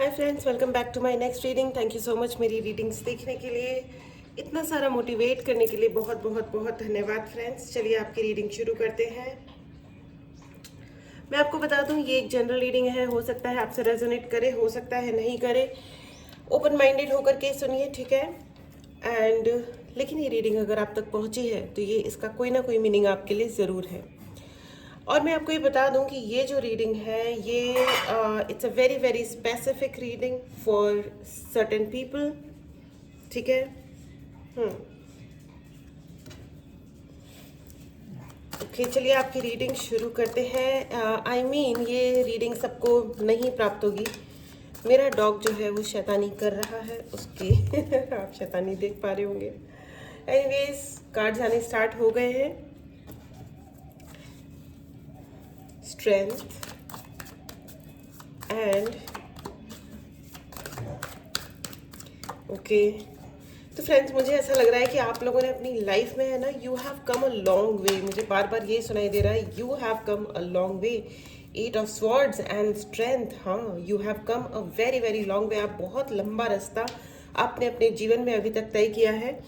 Hi friends, welcome back to my next reading. Thank you so much मेरी readings देखने के लिए, इतना सारा मोटिवेट करने के लिए बहुत बहुत बहुत धन्यवाद फ्रेंड्स। चलिए आपकी रीडिंग शुरू करते हैं। मैं आपको बता दूं, ये एक जनरल रीडिंग है। हो सकता है आपसे रेजोनेट करे, हो सकता है नहीं करे। ओपन माइंडेड होकर के सुनिए, ठीक है। एंड लेकिन ये रीडिंग अगर आप तक पहुंची है तो ये इसका कोई ना कोई मीनिंग आपके लिए ज़रूर है। और मैं आपको ये बता दूं कि ये जो रीडिंग है ये it's a very very specific reading for certain people, ठीक है। ओके, चलिए आपकी रीडिंग शुरू करते हैं। आई मीन ये रीडिंग सबको नहीं प्राप्त होगी। मेरा डॉग जो है वो शैतानी कर रहा है उसकी आप शैतानी देख पा रहे होंगे। एनीवेज, कार्ड्स आने स्टार्ट हो गए हैं। Strength and okay. तो फ्रेंड्स, मुझे ऐसा लग रहा है कि आप लोगों ने अपनी लाइफ में है ना, you have come a long way. मुझे बार बार ये सुनाई दे रहा है, you have come a long way. 8 of swords and strength. हाँ, you have come a very very long way. आप बहुत लंबा रास्ता आपने अपने जीवन में अभी तक तय किया है।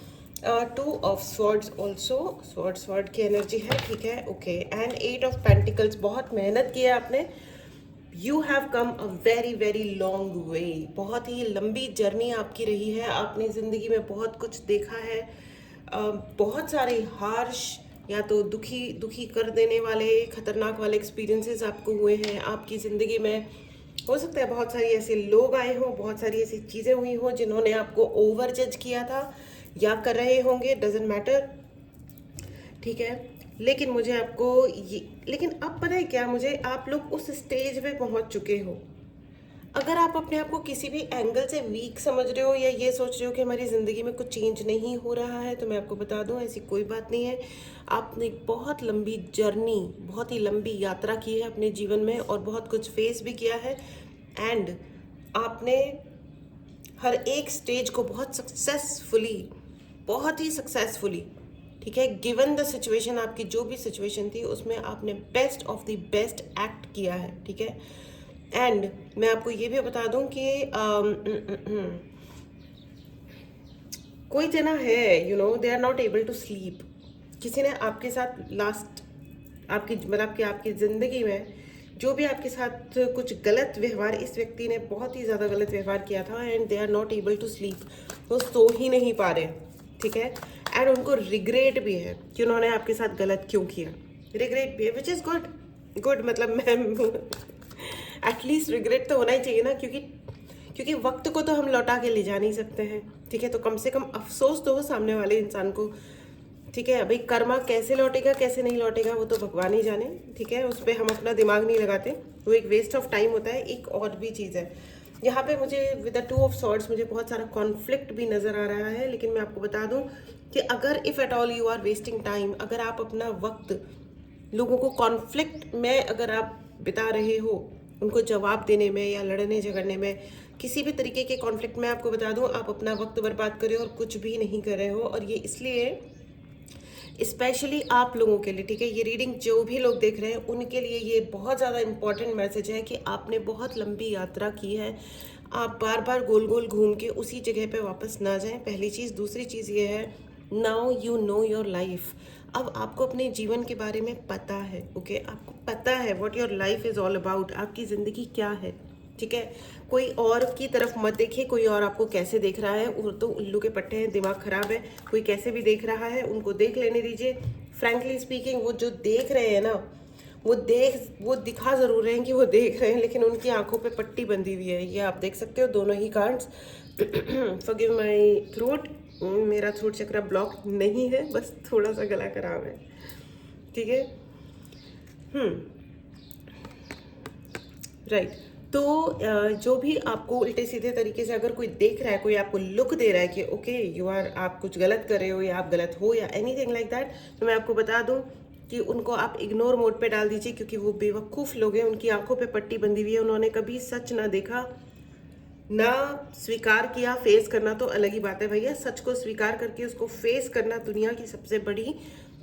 2 ऑफ स्वॉर्ड्स ऑल्सो, स्वॉर्ड की एनर्जी है, ठीक है, ओके। एंड 8 ऑफ पेंटिकल्स, बहुत मेहनत की है आपने। You have come a very very long वे। बहुत ही लंबी जर्नी आपकी रही है। आपने ज़िंदगी में बहुत कुछ देखा है। बहुत सारे हार्श या तो दुखी दुखी कर देने वाले खतरनाक वाले एक्सपीरियंसेस आपको हुए हैं आपकी ज़िंदगी में। हो सकता है बहुत सारी ऐसे लोग आए हों, बहुत सारी ऐसी चीज़ें हुई हों जिन्होंने आपको ओवर जज किया था या कर रहे होंगे, डजेंट मैटर, ठीक है। लेकिन मुझे आपको ये, लेकिन अब पता है क्या, मुझे आप लोग उस स्टेज पे पहुंच चुके हो। अगर आप अपने आप को किसी भी एंगल से वीक समझ रहे हो या ये सोच रहे हो कि हमारी ज़िंदगी में कुछ चेंज नहीं हो रहा है, तो मैं आपको बता दूं ऐसी कोई बात नहीं है। आपने एक बहुत लंबी जर्नी, बहुत ही लंबी यात्रा की है अपने जीवन में और बहुत कुछ फेस भी किया है। एंड आपने हर एक स्टेज को बहुत ही सक्सेसफुली, ठीक है, गिवन द सिचुएशन, आपकी जो भी सिचुएशन थी उसमें आपने best of the best act किया है, ठीक है। एंड मैं आपको ये भी बता दूं कि कोई जना है, you know, they are not able to sleep. किसी ने आपके साथ लास्ट, आपकी मतलब कि आपकी ज़िंदगी में जो भी आपके साथ कुछ गलत व्यवहार, इस व्यक्ति ने बहुत ही ज़्यादा गलत व्यवहार किया था। And they are not able to sleep, वो सो ही नहीं पा रहे, ठीक है। एंड उनको रिग्रेट भी है कि उन्होंने आपके साथ गलत क्यों किया। रिग्रेट भी है, विच इज़ गुड। गुड मतलब मैं एटलीस्ट रिग्रेट तो होना ही चाहिए ना, क्योंकि वक्त को तो हम लौटा के ले जा नहीं सकते हैं, ठीक है। तो कम से कम अफसोस तो हो सामने वाले इंसान को, ठीक है। अभी कर्मा कैसे लौटेगा कैसे नहीं लौटेगा वो तो भगवान ही जाने, ठीक है। उस पर हम अपना दिमाग नहीं लगाते, वो एक वेस्ट ऑफ टाइम होता है। एक और भी चीज़ है यहाँ पे, मुझे विद द 2 ऑफ सॉर्ड्स मुझे बहुत सारा कॉन्फ्लिक्ट भी नज़र आ रहा है। लेकिन मैं आपको बता दूं कि अगर if at all you are wasting time, अगर आप अपना वक्त लोगों को कॉन्फ्लिक्ट में अगर आप बिता रहे हो, उनको जवाब देने में या लड़ने झगड़ने में, किसी भी तरीके के कॉन्फ्लिक्ट में, आपको बता दूं आप अपना वक्त बर्बाद कर रहे हो और कुछ भी नहीं कर रहे हो। और ये इसलिए स्पेशली आप लोगों के लिए, ठीक है, ये रीडिंग जो भी लोग देख रहे हैं उनके लिए ये बहुत ज़्यादा इंपॉर्टेंट मैसेज है कि आपने बहुत लंबी यात्रा की है। आप बार बार गोल गोल घूम के उसी जगह पे वापस ना जाएं, पहली चीज़। दूसरी चीज़ ये है, now you know your life. अब आपको अपने जीवन के बारे में पता है, ओके। आपको पता है what your life is all about, आपकी ज़िंदगी क्या है, ठीक है। कोई और की तरफ मत देखिए, कोई और आपको कैसे देख रहा है, वो तो उल्लू के पट्टे हैं, दिमाग खराब है। कोई कैसे भी देख रहा है उनको देख लेने दीजिए। फ्रैंकली स्पीकिंग, वो जो देख रहे हैं ना, वो दिखा ज़रूर रहे हैं कि वो देख रहे हैं, लेकिन उनकी आंखों पे पट्टी बंधी हुई है। ये आप देख सकते हो दोनों ही कार्ड्स। फॉरगिव माय थ्रोट, मेरा थ्रोट चक्र ब्लॉक नहीं है, बस थोड़ा सा गला खराब है, ठीक है। राइट। तो जो भी आपको उल्टे सीधे तरीके से अगर कोई देख रहा है, कोई आपको लुक दे रहा है कि ओके यू आर, आप कुछ गलत कर रहे हो या आप गलत हो या एनीथिंग लाइक दैट, तो मैं आपको बता दूं कि उनको आप इग्नोर मोड पे डाल दीजिए, क्योंकि वो बेवकूफ़ लोग हैं। उनकी आंखों पे पट्टी बंधी हुई है, उन्होंने कभी सच ना देखा ना स्वीकार किया। फेस करना तो अलग ही बात है भैया, सच को स्वीकार करके उसको फेस करना दुनिया की सबसे बड़ी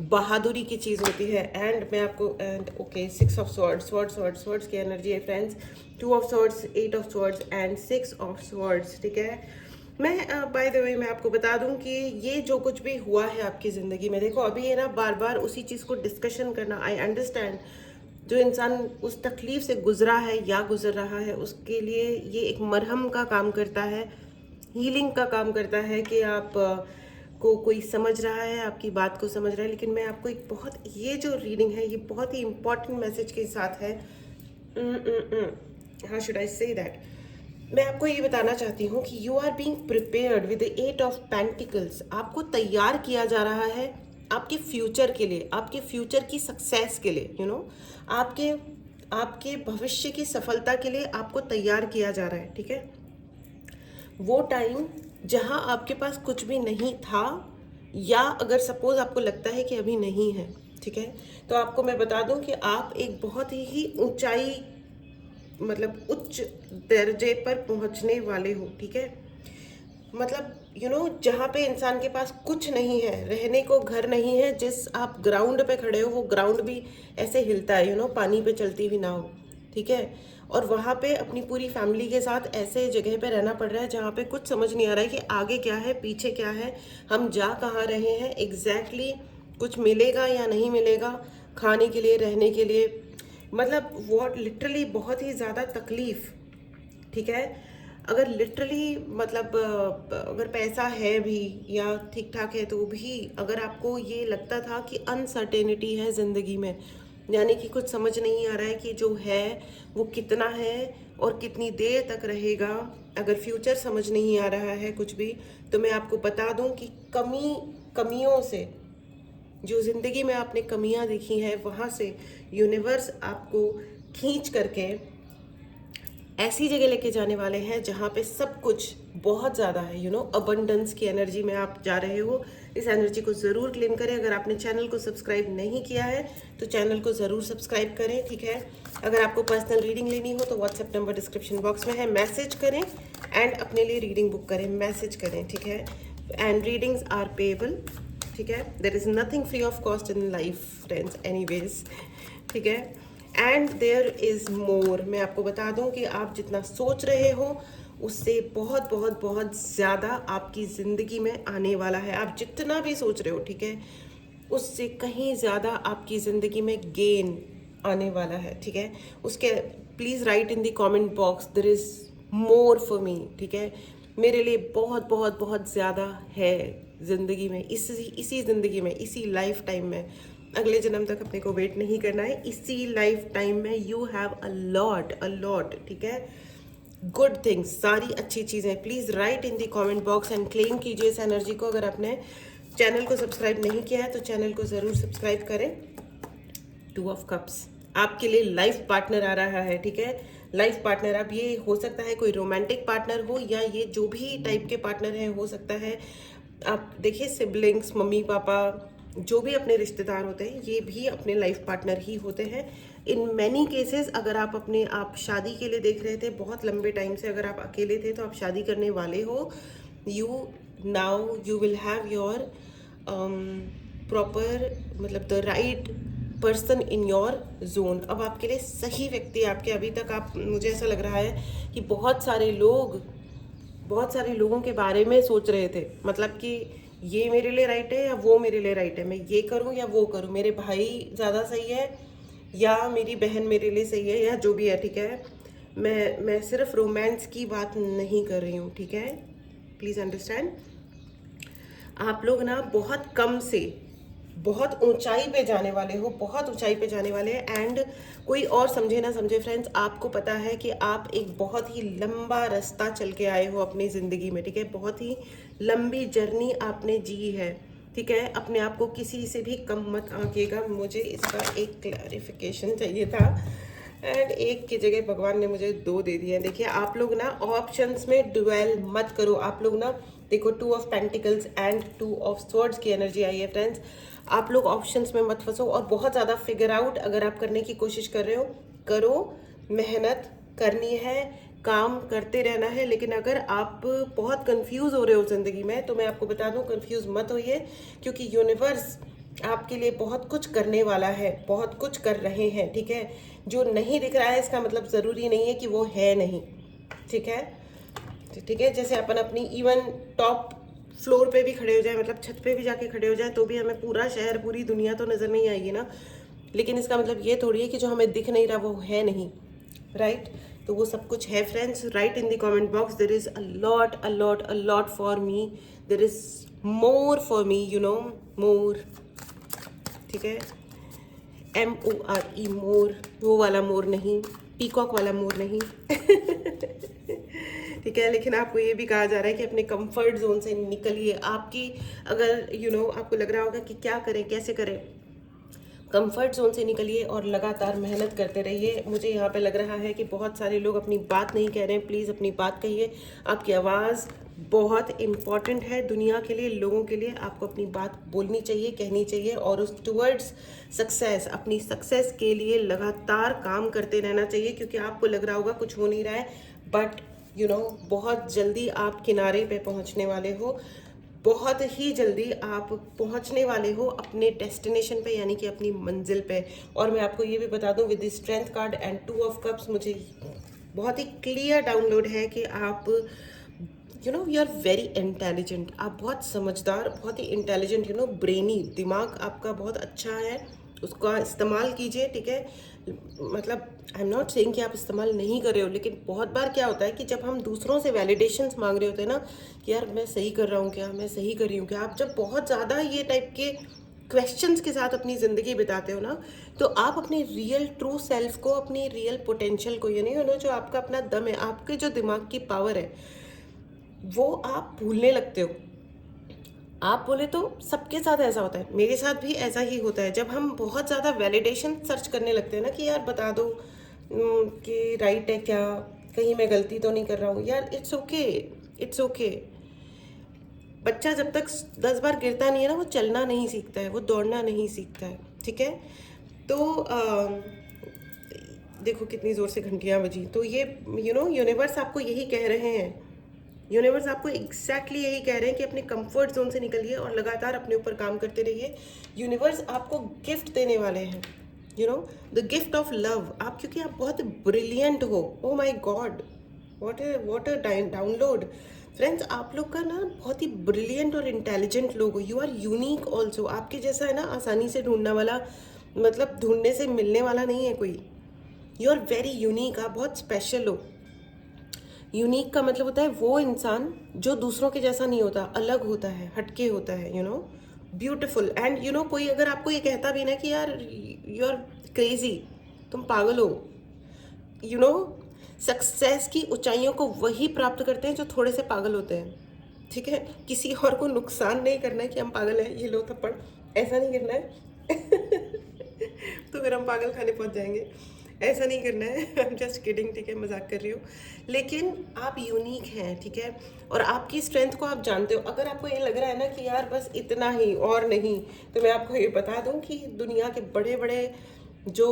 बहादुरी की चीज़ होती है। एंड मैं आपको and okay 6 of swords, swords की एनर्जी है friends, 2 of swords, 8 of swords and 6 of swords. ठीक है, मैं बाय द वे मैं आपको बता दूं कि ये जो कुछ भी हुआ है आपकी ज़िंदगी में, देखो अभी ये ना बार बार उसी चीज़ को डिस्कशन करना, आई अंडरस्टैंड। जो इंसान उस तकलीफ से गुजरा है या गुजर रहा है, उसके लिए ये एक मरहम का काम करता है, हीलिंग का काम करता है कि आप को कोई समझ रहा है, आपकी बात को समझ रहा है। लेकिन मैं आपको एक बहुत, ये जो रीडिंग है ये बहुत ही इंपॉर्टेंट मैसेज के साथ है। How should I say that, मैं आपको ये बताना चाहती हूँ कि you are being prepared with the 8 of pentacles. आपको तैयार किया जा रहा है आपके फ्यूचर के लिए, आपके फ्यूचर की सक्सेस के लिए, यू नो, आपके आपके भविष्य की सफलता के लिए आपको तैयार किया जा रहा है। ठीक है, वो टाइम जहां आपके पास कुछ भी नहीं था, या अगर सपोज आपको लगता है कि अभी नहीं है, ठीक है, तो आपको मैं बता दूं कि आप एक बहुत ही ऊंचाई, मतलब उच्च दर्जे पर पहुंचने वाले हो। ठीक है, मतलब यू नो, जहाँ पे इंसान के पास कुछ नहीं है, रहने को घर नहीं है, जिस आप ग्राउंड पे खड़े हो वो ग्राउंड भी ऐसे हिलता है, यू नो, पानी पे चलती हुई नाव। ठीक है, और वहाँ पे अपनी पूरी फैमिली के साथ ऐसे जगह पे रहना पड़ रहा है जहाँ पे कुछ समझ नहीं आ रहा है कि आगे क्या है, पीछे क्या है, हम जा कहाँ रहे हैं एग्जैक्टली, कुछ मिलेगा या नहीं मिलेगा खाने के लिए, रहने के लिए, मतलब वॉट लिटरली बहुत ही ज़्यादा तकलीफ। ठीक है, अगर लिटरली मतलब अगर पैसा है भी या ठीक ठाक है तो भी, अगर आपको ये लगता था कि अनसर्टेनिटी है ज़िंदगी में, यानी कि कुछ समझ नहीं आ रहा है कि जो है वो कितना है और कितनी देर तक रहेगा, अगर फ्यूचर समझ नहीं आ रहा है कुछ भी, तो मैं आपको बता दूं कि कमियों से, जो ज़िंदगी में आपने कमियां देखी हैं, वहाँ से यूनिवर्स आपको खींच करके ऐसी जगह लेके जाने वाले हैं जहाँ पे सब कुछ बहुत ज़्यादा है, यू नो, अबंडेंस की एनर्जी में आप जा रहे हो। इस एनर्जी को ज़रूर क्लेम करें। अगर आपने चैनल को सब्सक्राइब नहीं किया है तो चैनल को ज़रूर सब्सक्राइब करें। ठीक है, अगर आपको पर्सनल रीडिंग लेनी हो तो व्हाट्सएप नंबर डिस्क्रिप्शन बॉक्स में है, मैसेज करें एंड अपने लिए रीडिंग बुक करें, मैसेज करें। ठीक है, एंड रीडिंग्स आर पेएबल। ठीक है, there is nothing free of cost in life friends anyways. ठीक है, एंड देयर इज़ मोर। मैं आपको बता दूं कि आप जितना सोच रहे हो उससे बहुत बहुत बहुत ज़्यादा आपकी ज़िंदगी में आने वाला है। आप जितना भी सोच रहे हो, ठीक है, उससे कहीं ज़्यादा आपकी ज़िंदगी में गेन आने वाला है। ठीक है, उसके please write in the comment box there is more for me. ठीक है, मेरे लिए बहुत बहुत बहुत ज़्यादा है ज़िंदगी में, इसी ज़िंदगी में, इसी लाइफ टाइम में। अगले जन्म तक अपने को वेट नहीं करना है, इसी लाइफ टाइम में यू हैव अ लॉट। ठीक है, गुड थिंग्स, सारी अच्छी चीज़ें। Please write in the comment box and claim कीजिए इस एनर्जी को। अगर आपने चैनल को सब्सक्राइब नहीं किया है तो चैनल को ज़रूर सब्सक्राइब करें। 2 ऑफ कप्स, आपके लिए लाइफ पार्टनर आ रहा है। ठीक है, लाइफ पार्टनर, अब ये हो सकता है कोई रोमांटिक पार्टनर हो, या ये जो भी टाइप के पार्टनर हैं हो सकता है, आप देखिए सिबलिंग्स, मम्मी पापा, जो भी अपने रिश्तेदार होते हैं ये भी अपने लाइफ पार्टनर ही होते हैं। इन मैनी केसेस अगर आप शादी के लिए देख रहे थे बहुत लंबे टाइम से, अगर आप अकेले थे तो आप शादी करने वाले हो, now you will have your proper, मतलब the right person in your zone. अब आपके लिए सही व्यक्ति आपके, अभी तक आप, मुझे ऐसा लग रहा है कि बहुत सारे लोगों के बारे में सोच रहे थे, मतलब कि ये मेरे लिए राइट है या वो मेरे लिए राइट है, मैं ये करूं या वो करूं, मेरे भाई ज़्यादा सही है या मेरी बहन मेरे लिए सही है, या जो भी है। ठीक है, मैं सिर्फ रोमांस की बात नहीं कर रही हूँ। ठीक है, प्लीज़ अंडरस्टैंड, आप लोग ना बहुत कम से बहुत ऊंचाई पे जाने वाले हो, बहुत ऊंचाई पे जाने वाले हैं। एंड कोई और समझे ना समझे फ्रेंड्स, आपको पता है कि आप एक बहुत ही लंबा रास्ता चल के आए हो अपनी ज़िंदगी में। ठीक है, बहुत ही लंबी जर्नी आपने जी है। ठीक है, अपने आप को किसी से भी कम मत आंकिएगा। मुझे इसका एक क्लैरिफिकेशन चाहिए था एंड एक की जगह भगवान ने मुझे 2 दे दिए हैं। देखिए, आप लोग ना ऑप्शंस में ड्वेल मत करो। आप लोग ना देखो, 2 of pentacles and 2 of swords की एनर्जी आई है फ्रेंड्स। आप लोग ऑप्शंस में मत फंसो और बहुत ज़्यादा फिगर आउट अगर आप करने की कोशिश कर रहे हो, करो, मेहनत करनी है, काम करते रहना है। लेकिन अगर आप बहुत कंफ्यूज हो रहे हो ज़िंदगी में तो मैं आपको बता दूं, कंफ्यूज मत होइए, क्योंकि यूनिवर्स आपके लिए बहुत कुछ करने वाला है, बहुत कुछ कर रहे हैं, ठीक है। जो नहीं दिख रहा है इसका मतलब ज़रूरी नहीं है कि वो है नहीं, ठीक है। ठीक है, जैसे अपन अपनी इवन टॉप फ्लोर पे भी खड़े हो जाए, मतलब छत पे भी जाके खड़े हो जाए, तो भी हमें पूरा शहर, पूरी दुनिया तो नज़र नहीं आएगी ना। लेकिन इसका मतलब ये थोड़ी है कि जो हमें दिख नहीं रहा वो है नहीं, राइट। तो वो सब कुछ है friends. Write in the comment box, there is a lot for me, there is more for me, you know, more, ठीक है। MORE, मोर, वो वाला मोर नहीं, पीकॉक वाला मोर नहीं ठीक है। लेकिन आपको ये भी कहा जा रहा है कि अपने कंफर्ट जोन से निकलिए। आपकी अगर आपको लग रहा होगा कि क्या करें, कैसे करें, कंफर्ट जोन से निकलिए और लगातार मेहनत करते रहिए। मुझे यहाँ पे लग रहा है कि बहुत सारे लोग अपनी बात नहीं कह रहे हैं। प्लीज़ अपनी बात कहिए। आपकी आवाज़ बहुत इम्पॉर्टेंट है दुनिया के लिए, लोगों के लिए। आपको अपनी बात बोलनी चाहिए, कहनी चाहिए, और उस टुवर्ड्स सक्सेस, अपनी सक्सेस के लिए लगातार काम करते रहना चाहिए। क्योंकि आपको लग रहा होगा कुछ हो नहीं रहा है, बट बहुत जल्दी आप किनारे पे पहुंचने वाले हो। बहुत ही जल्दी आप पहुंचने वाले हो अपने डेस्टिनेशन पे, यानी कि अपनी मंजिल पे। और मैं आपको ये भी बता दूं, with the strength card and 2 of cups, मुझे बहुत ही क्लियर डाउनलोड है कि आप यू आर वेरी इंटेलिजेंट। आप बहुत समझदार, बहुत ही इंटेलिजेंट, ब्रेनी, दिमाग आपका बहुत अच्छा है, उसका इस्तेमाल कीजिए, ठीक है। मतलब आई एम नॉट सेइंग कि आप इस्तेमाल नहीं कर रहे हो, लेकिन बहुत बार क्या होता है कि जब हम दूसरों से वैलिडेशंस मांग रहे होते हैं ना, कि यार मैं सही कर रहा हूँ क्या, मैं सही कर रही हूँ क्या, आप जब बहुत ज़्यादा ये टाइप के क्वेश्चंस के साथ अपनी ज़िंदगी बिताते हो ना, तो आप अपने रियल ट्रू सेल्फ को, अपनी रियल पोटेंशियल को, जो आपका अपना दम है, आपके जो दिमाग की पावर है, वो आप भूलने लगते हो। आप बोले तो सबके साथ ऐसा होता है, मेरे साथ भी ऐसा ही होता है। जब हम बहुत ज़्यादा वैलिडेशन सर्च करने लगते हैं ना, कि यार बता दो कि राइट है क्या, कहीं मैं गलती तो नहीं कर रहा हूँ, यार इट्स ओके, इट्स ओके। बच्चा जब तक 10 बार गिरता नहीं है ना, वो चलना नहीं सीखता है, वो दौड़ना नहीं सीखता है, ठीक है। तो देखो कितनी ज़ोर से घंटियाँ बजी। तो ये यूनिवर्स आपको यही कह रहे हैं, यूनिवर्स आपको एग्जैक्टली यही कह रहे हैं कि अपने कंफर्ट जोन से निकलिए और लगातार अपने ऊपर काम करते रहिए। यूनिवर्स आपको गिफ्ट देने वाले हैं, द गिफ्ट ऑफ लव। आप, क्योंकि आप बहुत ब्रिलियंट हो। Oh my God, what a download friends. आप लोग का ना बहुत ही ब्रिलियंट और इंटेलिजेंट लोग हो। You are unique also. आपके जैसा है ना आसानी से ढूंढने वाला, मतलब ढूंढने से मिलने वाला नहीं है कोई। यू आर वेरी यूनिक, आप बहुत स्पेशल हो। यूनिक का मतलब होता है वो इंसान जो दूसरों के जैसा नहीं होता, अलग होता है, हटके होता है, ब्यूटिफुल। एंड कोई अगर आपको ये कहता भी ना कि यार यू आर क्रेजी, तुम पागल हो, सक्सेस की ऊंचाइयों को वही प्राप्त करते हैं जो थोड़े से पागल होते हैं, ठीक है। किसी और को नुकसान नहीं करना है कि हम पागल हैं, ये लो थप्पड़, ऐसा नहीं करना है तो फिर हम पागल खाने पहुंच जाएंगे। ऐसा नहीं करना है, आई एम जस्ट किडिंग, ठीक है, मजाक कर रही हूँ। लेकिन आप यूनिक हैं, ठीक है, और आपकी स्ट्रेंथ को आप जानते हो। अगर आपको ये लग रहा है ना कि यार बस इतना ही और नहीं, तो मैं आपको ये बता दूं कि दुनिया के बड़े बड़े जो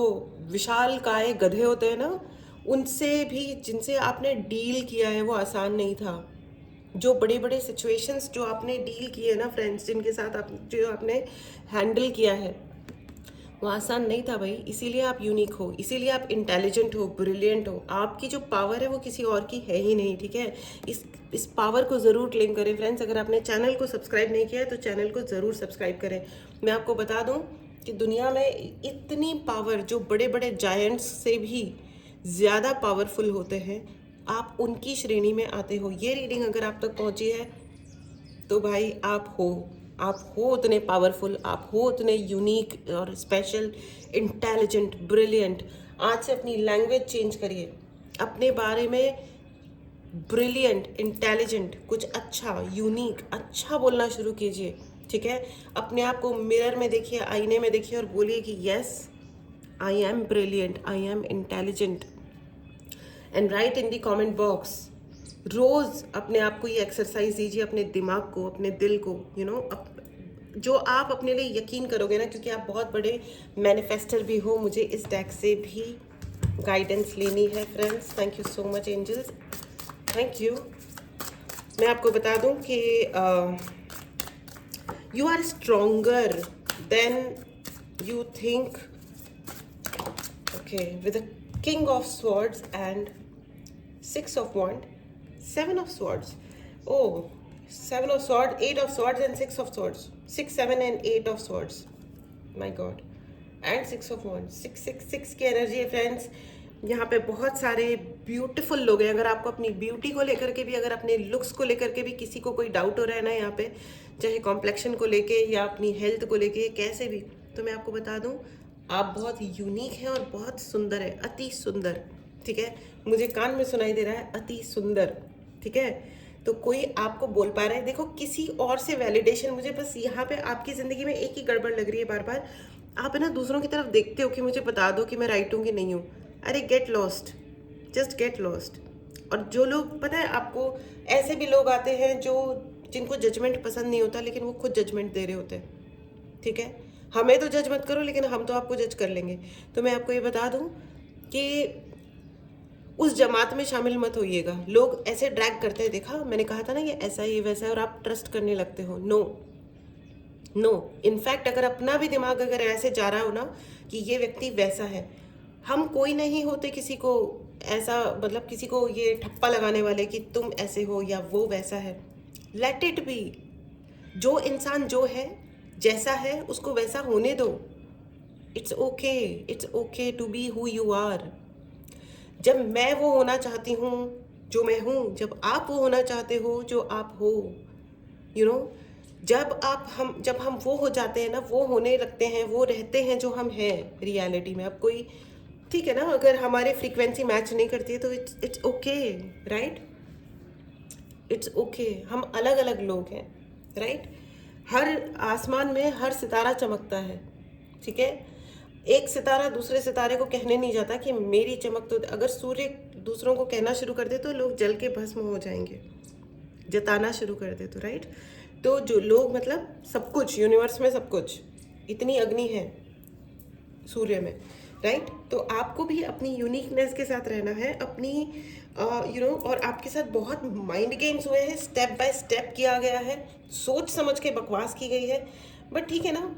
विशाल काय गधे होते हैं ना, उनसे भी, जिनसे आपने डील किया है, वो आसान नहीं था। जो बड़े बड़े सिचुएशंस जो आपने डील किए ना फ्रेंड्स, जिनके साथ जो आपने हैंडल किया है, वो आसान नहीं था भाई। इसीलिए आप यूनिक हो, इसीलिए आप इंटेलिजेंट हो, ब्रिलियंट हो। आपकी जो पावर है वो किसी और की है ही नहीं, ठीक है। इस पावर को ज़रूर क्लेम करें फ्रेंड्स। अगर आपने चैनल को सब्सक्राइब नहीं किया है तो चैनल को ज़रूर सब्सक्राइब करें। मैं आपको बता दूं कि दुनिया में इतनी पावर, जो बड़े बड़े जायंट्स से भी ज़्यादा पावरफुल होते हैं, आप उनकी श्रेणी में आते हो। ये रीडिंग अगर आप तक पहुंची है तो भाई आप हो उतने पावरफुल, आप हो उतने यूनिक और स्पेशल, इंटेलिजेंट, ब्रिलियंट। आज से अपनी लैंग्वेज चेंज करिए, अपने बारे में ब्रिलियंट, इंटेलिजेंट, कुछ अच्छा, यूनिक, अच्छा बोलना शुरू कीजिए, ठीक है। अपने आप को मिरर में देखिए, आईने में देखिए और बोलिए कि yes, I am brilliant, I am intelligent. And write in the comment box. रोज़ अपने आप को ये एक्सरसाइज दीजिए, अपने दिमाग को, अपने दिल को, जो आप अपने लिए यकीन करोगे ना, क्योंकि आप बहुत बड़े मैनिफेस्टर भी हो। मुझे इस डेक से भी गाइडेंस लेनी है friends. Thank you so much angels, thank you. मैं आपको बता दूं कि you are stronger, Then you think, okay, with the King of Swords and Six of Wands, Seven of Swords. Oh, Seven of Swords, Eight of Swords and Six of Swords. 6, 7 and 8 of Swords. My God. And 6 of wands, 666 की energy है friends. यहाँ पे बहुत सारे beautiful लोग हैं। अगर आपको अपनी ब्यूटी को लेकर के भी, अगर अपने लुक्स को लेकर के भी किसी को कोई डाउट हो रहा है ना यहाँ पे, चाहे कॉम्प्लेक्शन को लेके या अपनी हेल्थ को लेके, कैसे भी, तो मैं आपको बता दूँ, आप बहुत यूनिक हैं और बहुत सुंदर है, अति सुंदर। ठीक है, मुझे कान में सुनाई दे रहा है अति सुंदर। ठीक है, तो कोई आपको बोल पा रहा है, देखो किसी और से वैलिडेशन, मुझे बस यहाँ पे आपकी ज़िंदगी में एक ही गड़बड़ लग रही है बार बार। आप है ना दूसरों की तरफ देखते हो कि मुझे बता दो कि मैं राइट हूँ कि नहीं हूँ। अरे get lost, just get lost. और जो लोग, पता है आपको, ऐसे भी लोग आते हैं जो जिनको जजमेंट पसंद नहीं होता, लेकिन वो खुद जजमेंट दे रहे होते हैं। ठीक है, हमें तो जज मत करो, लेकिन हम तो आपको जज कर लेंगे। तो मैं आपको ये बता दूँ कि उस जमात में शामिल मत होइएगा। लोग ऐसे ड्रैग करते हैं, देखा मैंने कहा था ना ये ऐसा है ये वैसा है, और आप ट्रस्ट करने लगते हो। नो नो, इनफैक्ट अगर अपना भी दिमाग अगर ऐसे जा रहा हो ना कि ये व्यक्ति वैसा है, हम कोई नहीं होते किसी को ऐसा, मतलब किसी को ये ठप्पा लगाने वाले कि तुम ऐसे हो या वो वैसा है। Let it be. जो इंसान जो है, जैसा है, उसको वैसा होने दो। It's okay, it's okay to be who you are. जब मैं वो होना चाहती हूँ जो मैं हूँ, जब आप वो होना चाहते हो जो आप हो, यू नो, जब हम वो हो जाते हैं ना, वो होने लगते हैं, वो रहते हैं जो हम हैं रियलिटी में। अब कोई, ठीक है ना, अगर हमारे फ्रीक्वेंसी मैच नहीं करती है तो it's okay, right, it's okay. हम अलग अलग लोग हैं, राइट। हर आसमान में हर सितारा चमकता है। ठीक है, एक सितारा दूसरे सितारे को कहने नहीं जाता कि मेरी चमक, तो अगर सूर्य दूसरों को कहना शुरू कर दे तो लोग जल के भस्म हो जाएंगे, जताना शुरू कर दे तो, राइट। तो जो लोग, मतलब सब कुछ यूनिवर्स में, सब कुछ, इतनी अग्नि है सूर्य में, राइट। तो आपको भी अपनी यूनिकनेस के साथ रहना है, अपनी यू नो, और आपके साथ बहुत माइंड गेम्स हुए हैं, स्टेप बाय स्टेप किया गया है, सोच समझ के बकवास की गई है। बट ठीक है ना,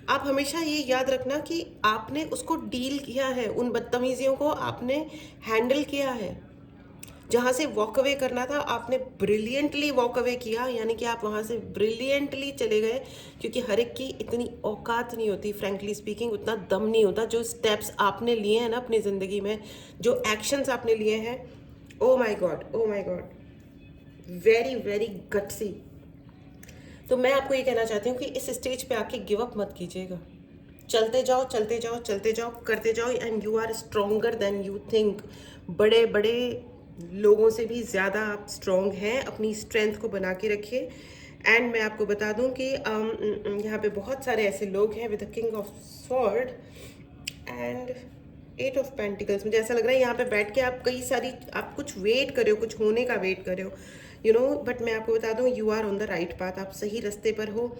आप हमेशा ये याद रखना कि आपने उसको डील किया है, उन बदतमीजियों को आपने हैंडल किया है। जहाँ से वॉक अवे करना था आपने ब्रिलियंटली वॉक अवे किया, यानी कि आप वहाँ से ब्रिलियंटली चले गए, क्योंकि हर एक की इतनी औकात नहीं होती, फ्रैंकली स्पीकिंग, उतना दम नहीं होता। जो स्टेप्स आपने लिए हैं ना अपनी ज़िंदगी में, जो एक्शंस आपने लिए हैं, oh my God, oh my God, very very gutsy. तो मैं आपको ये कहना चाहती हूँ कि इस स्टेज पे आके गिव अप मत कीजिएगा। चलते जाओ, चलते जाओ, चलते जाओ, करते जाओ, and you are stronger than you think. बड़े बड़े लोगों से भी ज़्यादा आप स्ट्रॉन्ग हैं। अपनी स्ट्रेंथ को बना के रखिए। एंड मैं आपको बता दूं कि यहाँ पे बहुत सारे ऐसे लोग हैं with the king of sword and 8 of pentacles. मुझे ऐसा लग रहा है यहाँ पे बैठ के आप आप कुछ वेट कर रहे हो, कुछ होने का वेट कर रहे हो, यू नो। बट मैं आपको बता दूं, you are on the right path, आप सही रास्ते पर हो।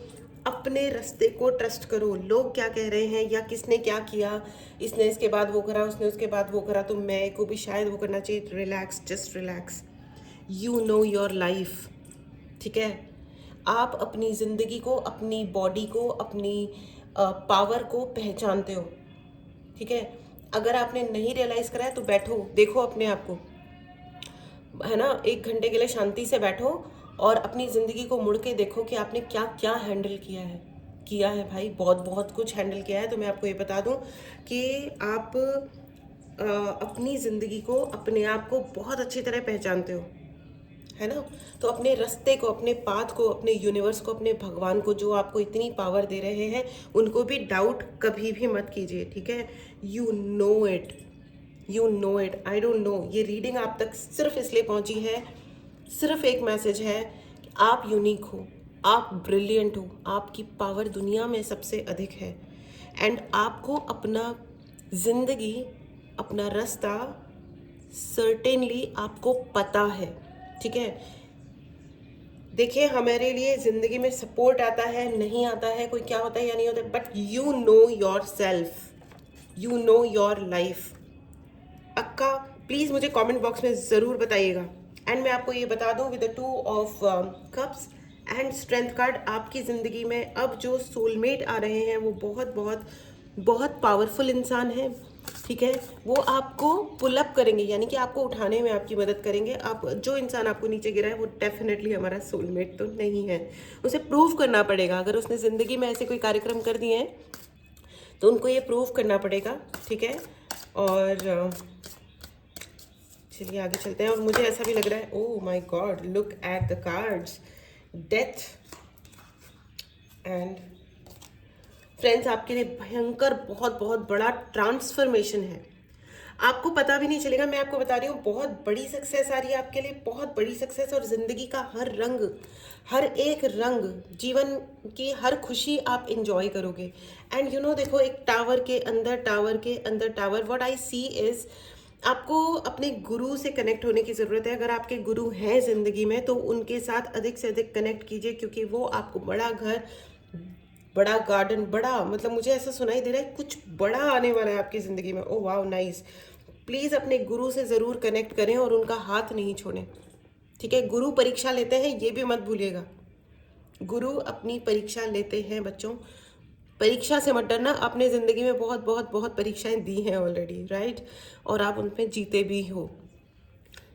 अपने रास्ते को ट्रस्ट करो। लोग क्या कह रहे हैं या किसने क्या किया, इसने इसके बाद वो करा, उसने उसके बाद वो करा, तो मैं को भी शायद वो करना चाहिए। Relax, just relax. You know your life. ठीक है, आप अपनी ज़िंदगी को, अपनी बॉडी को, अपनी पावर को पहचानते हो। ठीक है, अगर आपने नहीं रियलाइज़ करा है तो बैठो, देखो अपने आप को, है ना, 1 घंटे के लिए शांति से बैठो और अपनी ज़िंदगी को मुड़ के देखो कि आपने क्या क्या हैंडल किया है भाई, बहुत बहुत कुछ हैंडल किया है। तो मैं आपको ये बता दूं कि आप अपनी ज़िंदगी को, अपने आप को बहुत अच्छी तरह पहचानते हो, है ना। तो अपने रास्ते को, अपने पाथ को, अपने यूनिवर्स को, अपने भगवान को, जो आपको इतनी पावर दे रहे हैं, उनको भी डाउट कभी भी मत कीजिए। ठीक है, you no it, you know it, I don't know. ये रीडिंग आप तक सिर्फ इसलिए पहुंची है, सिर्फ एक मैसेज है कि आप यूनिक हो, आप ब्रिलियंट हो, आपकी पावर दुनिया में सबसे अधिक है। एंड आपको अपना ज़िंदगी, अपना रास्ता सर्टेनली आपको पता है। ठीक है, देखिए हमारे लिए ज़िंदगी में सपोर्ट आता है, नहीं आता है, कोई क्या होता है या नहीं होता है, but you know your self, you know your life. अक्का प्लीज़ मुझे कमेंट बॉक्स में ज़रूर बताइएगा। एंड मैं आपको ये बता दूं, with the 2 of cups and strength card, आपकी ज़िंदगी में अब जो सोलमेट आ रहे हैं वो बहुत बहुत बहुत पावरफुल इंसान है, ठीक है। वो आपको पुल अप करेंगे, यानी कि आपको उठाने में आपकी मदद करेंगे। आप जो इंसान आपको नीचे गिरा है वो डेफिनेटली हमारा सोलमेट तो नहीं है, उसे प्रूव करना पड़ेगा। अगर उसने ज़िंदगी में ऐसे कोई कार्यक्रम कर दिए हैं तो उनको ये प्रूव करना पड़ेगा, ठीक है। और चलिए आगे चलते हैं। और मुझे ऐसा भी लग रहा है, oh my God, look at the cards, death and friends, आपके लिए भयंकर बहुत बहुत बड़ा ट्रांसफॉर्मेशन है। आपको पता भी नहीं चलेगा, मैं आपको बता रही हूँ, बहुत बड़ी सक्सेस आ रही है आपके लिए, बहुत बड़ी सक्सेस। और ज़िंदगी का हर रंग, हर एक रंग, जीवन की हर खुशी आप इंजॉय करोगे। एंड यू नो, देखो, एक टावर के अंदर टावर के अंदर tower, what I see is, आपको अपने गुरु से कनेक्ट होने की ज़रूरत है। अगर आपके गुरु हैं ज़िंदगी में तो उनके साथ अधिक से अधिक कनेक्ट कीजिए, क्योंकि वो आपको बड़ा घर, बड़ा गार्डन, बड़ा, मतलब मुझे ऐसा सुनाई दे रहा है कुछ बड़ा आने वाला है आपकी ज़िंदगी में। Oh wow, nice. प्लीज़ अपने गुरु से ज़रूर कनेक्ट करें और उनका हाथ नहीं छोड़ें, ठीक है। गुरु परीक्षा लेते हैं, ये भी मत भूलिएगा। गुरु अपनी परीक्षा लेते हैं बच्चों, परीक्षा से मत डरना। आपने ज़िंदगी में बहुत बहुत बहुत परीक्षाएं दी हैं ऑलरेडी, राइट, और आप उनमें जीते भी हो,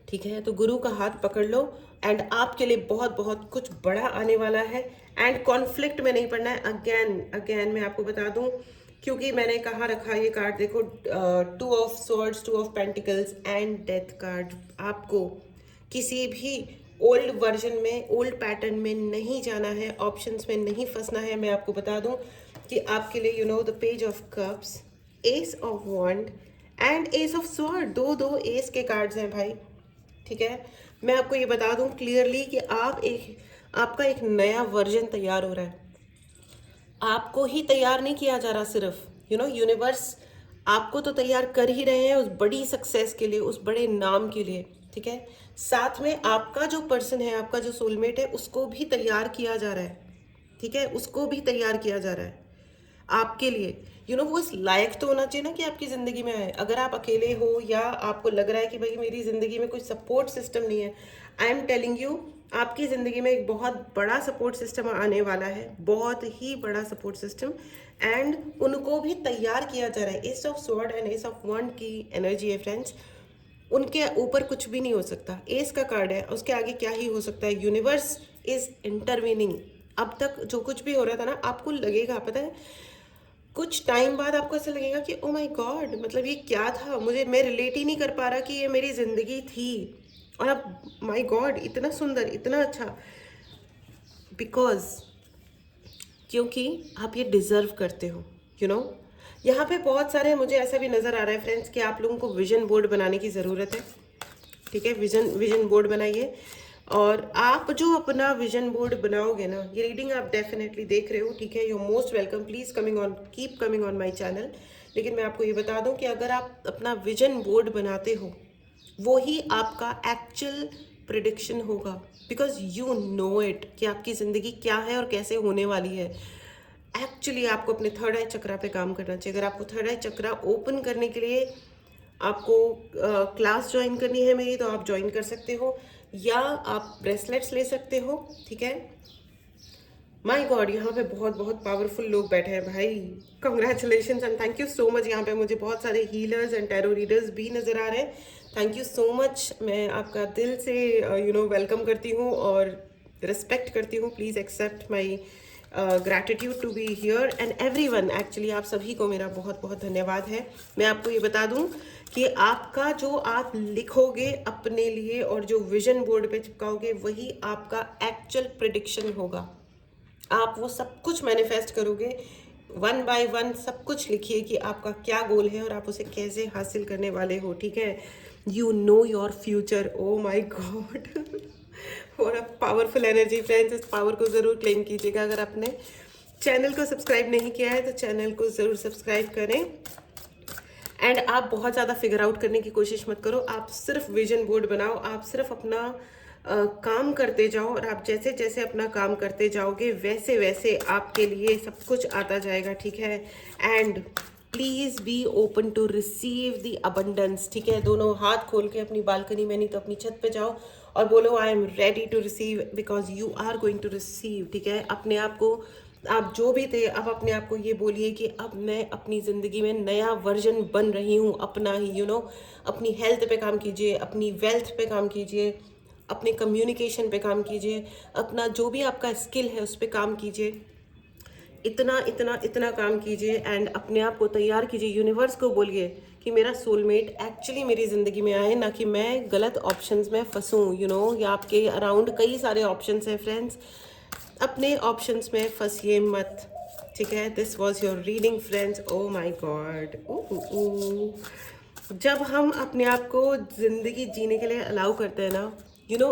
ठीक है। तो गुरु का हाथ पकड़ लो एंड आपके लिए बहुत बहुत कुछ बड़ा आने वाला है। एंड कॉन्फ्लिक्ट में नहीं पड़ना है। अगेन अगेन मैं आपको बता दूं, क्योंकि मैंने कहाँ रखा ये कार्ड, देखो, 2 of swords, 2 of pentacles and death card. आपको किसी भी ओल्ड वर्जन में, ओल्ड पैटर्न में नहीं जाना है, ऑप्शंस में नहीं फंसना है। मैं आपको बता दूं कि आपके लिए, you know, the page of cups, ace of wand and ace of sword, दो दो एस के कार्ड्स हैं भाई, ठीक है। मैं आपको ये बता दूं क्लियरली कि आपका एक नया वर्जन तैयार हो रहा है। आपको ही तैयार नहीं किया जा रहा, सिर्फ यू नो, यूनिवर्स आपको तो तैयार कर ही रहे हैं उस बड़ी सक्सेस के लिए, उस बड़े नाम के लिए, ठीक है। साथ में आपका जो पर्सन है, आपका जो सोलमेट है, उसको भी तैयार किया जा रहा है, ठीक है, उसको भी तैयार किया जा रहा है आपके लिए। यू नो, वो इस लायक तो होना चाहिए ना कि आपकी ज़िंदगी में आए। अगर आप अकेले हो या आपको लग रहा है कि भाई मेरी ज़िंदगी में कोई सपोर्ट सिस्टम नहीं है, आई एम टेलिंग यू, आपकी ज़िंदगी में एक बहुत बड़ा सपोर्ट सिस्टम आने वाला है, बहुत ही बड़ा सपोर्ट सिस्टम। एंड उनको भी तैयार किया जा रहा है। Ace of sword and ace of wand की एनर्जी है फ्रेंड्स, उनके ऊपर कुछ भी नहीं हो सकता। एस का कार्ड है, उसके आगे क्या ही हो सकता है। Universe is intervening. अब तक जो कुछ भी हो रहा था ना, आपको लगेगा, पता है, कुछ टाइम बाद आपको ऐसा लगेगा कि ओ माय गॉड, मतलब ये क्या था, मैं रिलेट ही नहीं कर पा रहा कि ये मेरी ज़िंदगी थी। और अब माय गॉड, इतना सुंदर, इतना अच्छा, बिकॉज क्योंकि आप ये डिज़र्व करते हो, यू नो। यहाँ पे बहुत सारे, मुझे ऐसा भी नज़र आ रहा है फ्रेंड्स कि आप लोगों को विजन बोर्ड बनाने की ज़रूरत है, ठीक है। विजन बोर्ड बनाइए। और आप जो अपना विजन बोर्ड बनाओगे ना, ये रीडिंग आप डेफिनेटली देख रहे हो, ठीक है, you most welcome, please keep coming on my channel. लेकिन मैं आपको ये बता दूं कि अगर आप अपना विजन बोर्ड बनाते हो, वो ही आपका एक्चुअल प्रिडिक्शन होगा, बिकॉज यू नो इट कि आपकी ज़िंदगी क्या है और कैसे होने वाली है। एक्चुअली आपको अपने थर्ड आई चक्रा पे काम करना चाहिए। अगर आपको थर्ड आई चक्रा ओपन करने के लिए आपको क्लास ज्वाइन करनी है मेरी, तो आप ज्वाइन कर सकते हो, या आप ब्रेसलेट्स ले सकते हो, ठीक है। माय गॉड, यहाँ पे बहुत बहुत पावरफुल लोग बैठे हैं भाई, congratulation and thank you so much. यहाँ पे मुझे बहुत सारे हीलर्स एंड टैरो रीडर्स भी नज़र आ रहे हैं। थैंक यू सो मच, मैं आपका दिल से यू नो वेलकम करती हूँ और रिस्पेक्ट करती हूँ। Please accept my gratitude to be here and everyone. Actually आप सभी को मेरा बहुत बहुत धन्यवाद है। मैं आपको ये बता दूं कि आपका जो आप लिखोगे अपने लिए और जो विजन बोर्ड पे चिपकाओगे, वही आपका एक्चुअल प्रिडिक्शन होगा। आप वो सब कुछ मैनिफेस्ट करोगे, वन बाय वन सब कुछ लिखिए कि आपका क्या गोल है और आप उसे कैसे हासिल करने वाले हो, ठीक है। You know your future. Oh my god, और पावरफुल एनर्जी फ्रेंड्स, इस पावर को ज़रूर क्लेम कीजिएगा। अगर आपने चैनल को सब्सक्राइब नहीं किया है तो चैनल को ज़रूर सब्सक्राइब करें। एंड आप बहुत ज़्यादा फिगर आउट करने की कोशिश मत करो, आप सिर्फ विजन बोर्ड बनाओ, आप सिर्फ अपना काम करते जाओ, और आप जैसे जैसे अपना काम करते जाओगे वैसे वैसे आपके लिए सब कुछ आता जाएगा, ठीक है। And please be open to receive the abundance, ठीक है। दोनों हाथ खोल के अपनी बालकनी में, नहीं तो अपनी छत पे जाओ और बोलो I am ready to receive, because you are going to receive. ठीक है, अपने आप को, आप जो भी थे, अब अपने आप को ये बोलिए कि अब मैं अपनी ज़िंदगी में नया वर्जन बन रही हूँ अपना ही, अपनी हेल्थ पे काम कीजिए, अपनी वेल्थ पे काम कीजिए, अपने कम्युनिकेशन पे काम कीजिए, अपना जो भी आपका स्किल है उस पर काम कीजिए, इतना इतना इतना काम कीजिए एंड अपने आप को तैयार कीजिए। यूनिवर्स को बोलिए कि मेरा सोलमेट एक्चुअली मेरी ज़िंदगी में आए, ना कि मैं गलत ऑप्शंस में फंसूँ, या आपके अराउंड कई सारे ऑप्शंस हैं फ्रेंड्स, अपने ऑप्शंस में फंसिए मत। ठीक है, this was your reading friends. Oh my god, जब हम अपने आप को ज़िंदगी जीने के लिए अलाउ करते हैं ना,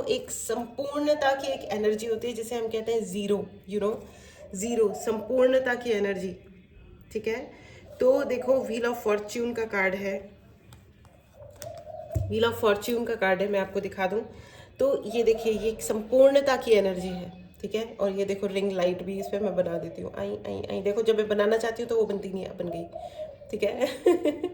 एक संपूर्णता की एक एनर्जी होती है जिसे हम कहते हैं ज़ीरो, ज़ीरो, संपूर्णता की एनर्जी। ठीक है, तो देखो व्हील ऑफ फॉर्च्यून का कार्ड है, व्हील ऑफ फॉर्च्यून का कार्ड है, मैं आपको दिखा दूं तो ये देखिए, ये एक संपूर्णता की एनर्जी है। ठीक है, और ये देखो रिंग लाइट भी इस पर मैं बना देती हूँ, आई आई आई, देखो जब मैं बनाना चाहती हूँ तो वो बनती नहीं है, बन गई। ठीक है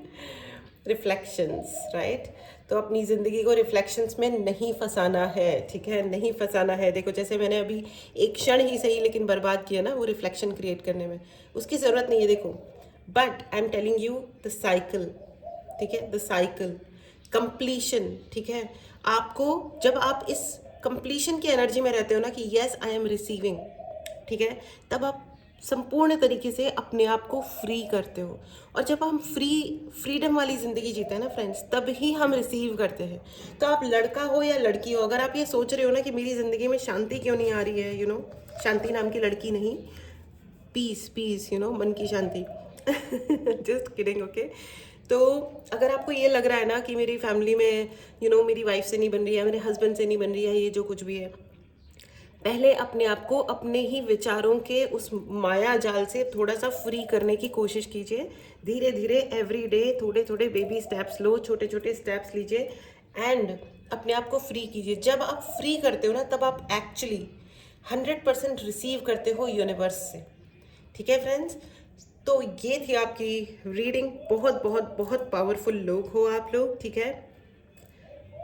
रिफ्लेक्शंस, राइट, तो अपनी ज़िंदगी को रिफ्लेक्शंस में नहीं फंसाना है। ठीक है, नहीं फंसाना है। देखो जैसे मैंने अभी एक क्षण ही सही लेकिन बर्बाद किया ना वो रिफ्लेक्शन क्रिएट करने में, उसकी ज़रूरत नहीं है। देखो, but I am telling you the cycle. ठीक है, द साइकिल, कंप्लीशन। ठीक है, आपको जब आप इस कंप्लीशन की एनर्जी में रहते हो ना कि येस आई एम रिसीविंग, ठीक है, तब आप संपूर्ण तरीके से अपने आप को फ्री करते हो। और जब हम फ्रीडम वाली ज़िंदगी जीते हैं ना फ्रेंड्स, तब ही हम रिसीव करते हैं। तो आप लड़का हो या लड़की हो, अगर आप ये सोच रहे हो ना कि मेरी ज़िंदगी में शांति क्यों नहीं आ रही है, शांति नाम की लड़की नहीं, पीस पीस, मन की शांति जस्ट किडिंग, ओके। तो अगर आपको ये लग रहा है ना कि मेरी फैमिली में मेरी वाइफ से नहीं बन रही है, मेरे हस्बैंड से नहीं बन रही है, ये जो कुछ भी है, पहले अपने आप को अपने ही विचारों के उस माया जाल से थोड़ा सा फ्री करने की कोशिश कीजिए। धीरे धीरे एवरी डे थोड़े थोड़े बेबी स्टेप्स लो, छोटे छोटे स्टेप्स लीजिए एंड अपने आप को फ्री कीजिए। जब आप फ्री करते हो ना, तब आप एक्चुअली 100% रिसीव करते हो यूनिवर्स से। ठीक है फ्रेंड्स, तो ये थी आपकी रीडिंग। बहुत बहुत बहुत पावरफुल लोग हो आप लोग। ठीक है,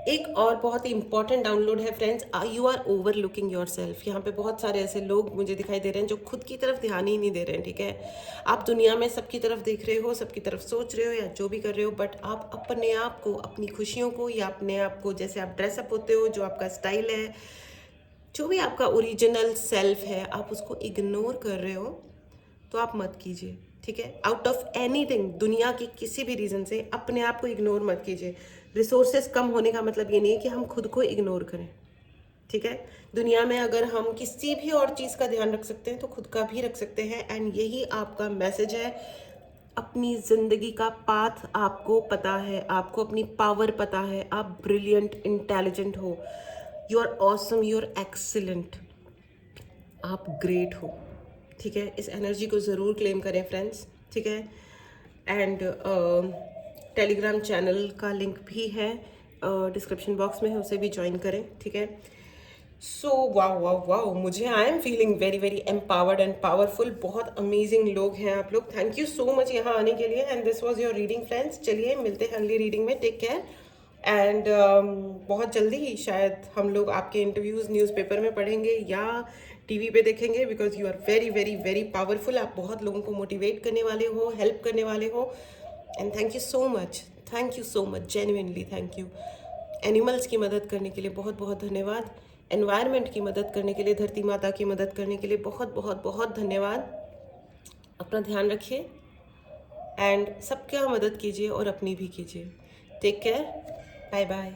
एक और बहुत ही इंपॉर्टेंट डाउनलोड है friends, you are overlooking yourself. यहाँ पे बहुत सारे ऐसे लोग मुझे दिखाई दे रहे हैं जो खुद की तरफ ध्यान ही नहीं दे रहे हैं। ठीक है, आप दुनिया में सबकी तरफ देख रहे हो, सबकी तरफ सोच रहे हो या जो भी कर रहे हो, बट आप अपने आप को, अपनी खुशियों को, या अपने आप को जैसे आप ड्रेसअप होते हो, जो आपका स्टाइल है, जो भी आपका ओरिजिनल सेल्फ है, आप उसको इग्नोर कर रहे हो तो आप मत कीजिए। ठीक है, आउट ऑफ एनीथिंग, दुनिया के किसी भी रीज़न से अपने आप को इग्नोर मत कीजिए। रिसोर्सेज कम होने का मतलब ये नहीं है कि हम खुद को इग्नोर करें। ठीक है, दुनिया में अगर हम किसी भी और चीज़ का ध्यान रख सकते हैं तो खुद का भी रख सकते हैं। एंड यही आपका मैसेज है। अपनी ज़िंदगी का पाथ आपको पता है, आपको अपनी पावर पता है, आप ब्रिलियंट, इंटेलिजेंट हो, you are awesome, you are excellent, आप ग्रेट हो। ठीक है, इस एनर्जी को ज़रूर क्लेम करें फ्रेंड्स। ठीक है, एंड टेलीग्राम चैनल का लिंक भी है डिस्क्रिप्शन बॉक्स में है, उसे भी ज्वाइन करें। ठीक है, सो वाओ वाओ वाओ, मुझे I am feeling very very empowered and powerful. बहुत अमेजिंग लोग हैं आप लोग। थैंक यू सो मच यहाँ आने के लिए। And this was your reading friends. चलिए मिलते हैं अगली रीडिंग में। टेक केयर एंड बहुत जल्दी ही शायद हम लोग आपके इंटरव्यूज़ न्यूज़पेपर में पढ़ेंगे या टीवी पे देखेंगे, because you are very very very powerful. आप बहुत लोगों को मोटिवेट करने वाले हो, हेल्प करने वाले हो। And thank you so much, thank you so much, genuinely thank you. Animals की मदद करने के लिए बहुत बहुत धन्यवाद। एनवायरनमेंट की मदद करने के लिए, धरती माता की मदद करने के लिए बहुत बहुत बहुत धन्यवाद। अपना ध्यान रखिए एंड सबका मदद कीजिए और अपनी भी कीजिए। Take care, bye bye.